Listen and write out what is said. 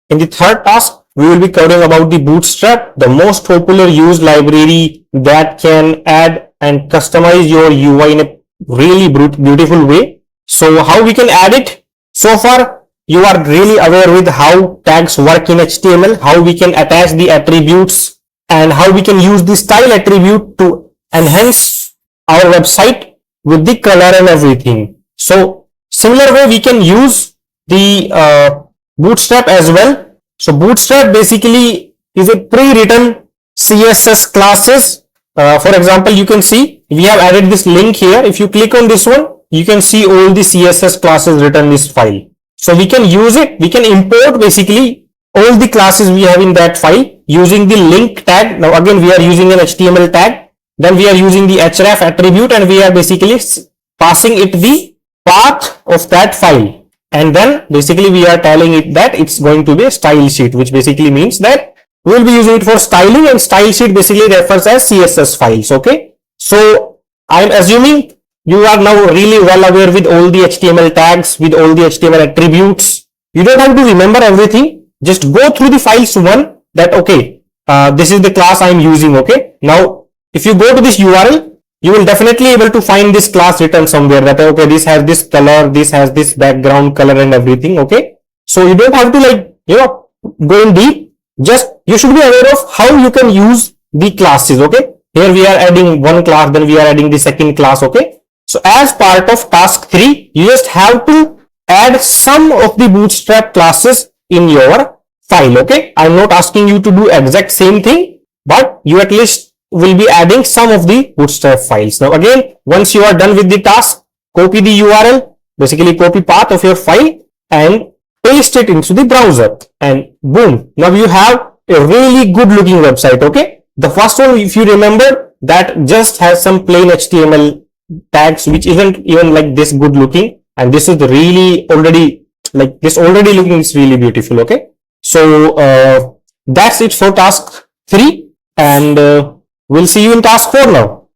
In the third task, we will be covering about the Bootstrap, the most popular used library that can add and customize your UI in a really beautiful way. So how we can add it? So far, you are really aware with how tags work in HTML, how we can attach the attributes, and how we can use the style attribute to enhance our website with the color and everything. So similar way we can use the Bootstrap as well. So Bootstrap basically is a pre-written CSS classes. For example, you can see we have added this link here. If you click on this one, you can see all the CSS classes written in this file. So we can use it. We can import basically all the classes we have in that file using the link tag. Now again, we are using an HTML tag. Then we are using the href attribute, and we are basically passing it the path of that file. And then basically we are telling it that it's going to be a style sheet, which basically means that we will be using it for styling, and style sheet basically refers as CSS files. Okay. So I'm assuming you are now really well aware with all the HTML tags, with all the HTML attributes. You don't have to remember everything. Just go through the files one that, okay, this is the class I'm using. Okay. Now, if you go to this URL, you will definitely able to find this class written somewhere that, okay, this has this color, this has this background color and everything. Okay. So you don't have to go in deep. Just you should be aware of how you can use the classes. Okay. Here we are adding one class, then we are adding the second class. Okay. So as part of task 3, you just have to add some of the Bootstrap classes in your file. Okay. I'm not asking you to do exact same thing, but you at least will be adding some of the Bootstrap files. Now again, once you are done with the task, copy the URL, basically copy path of your file and paste it into the browser, and boom, now you have a really good looking website. Okay. The first one, if you remember, that just has some plain HTML tags which isn't even like this good looking, and this is really already like this already looking is really beautiful. Okay. So that's it for task 3, and we'll see you in task 4 now.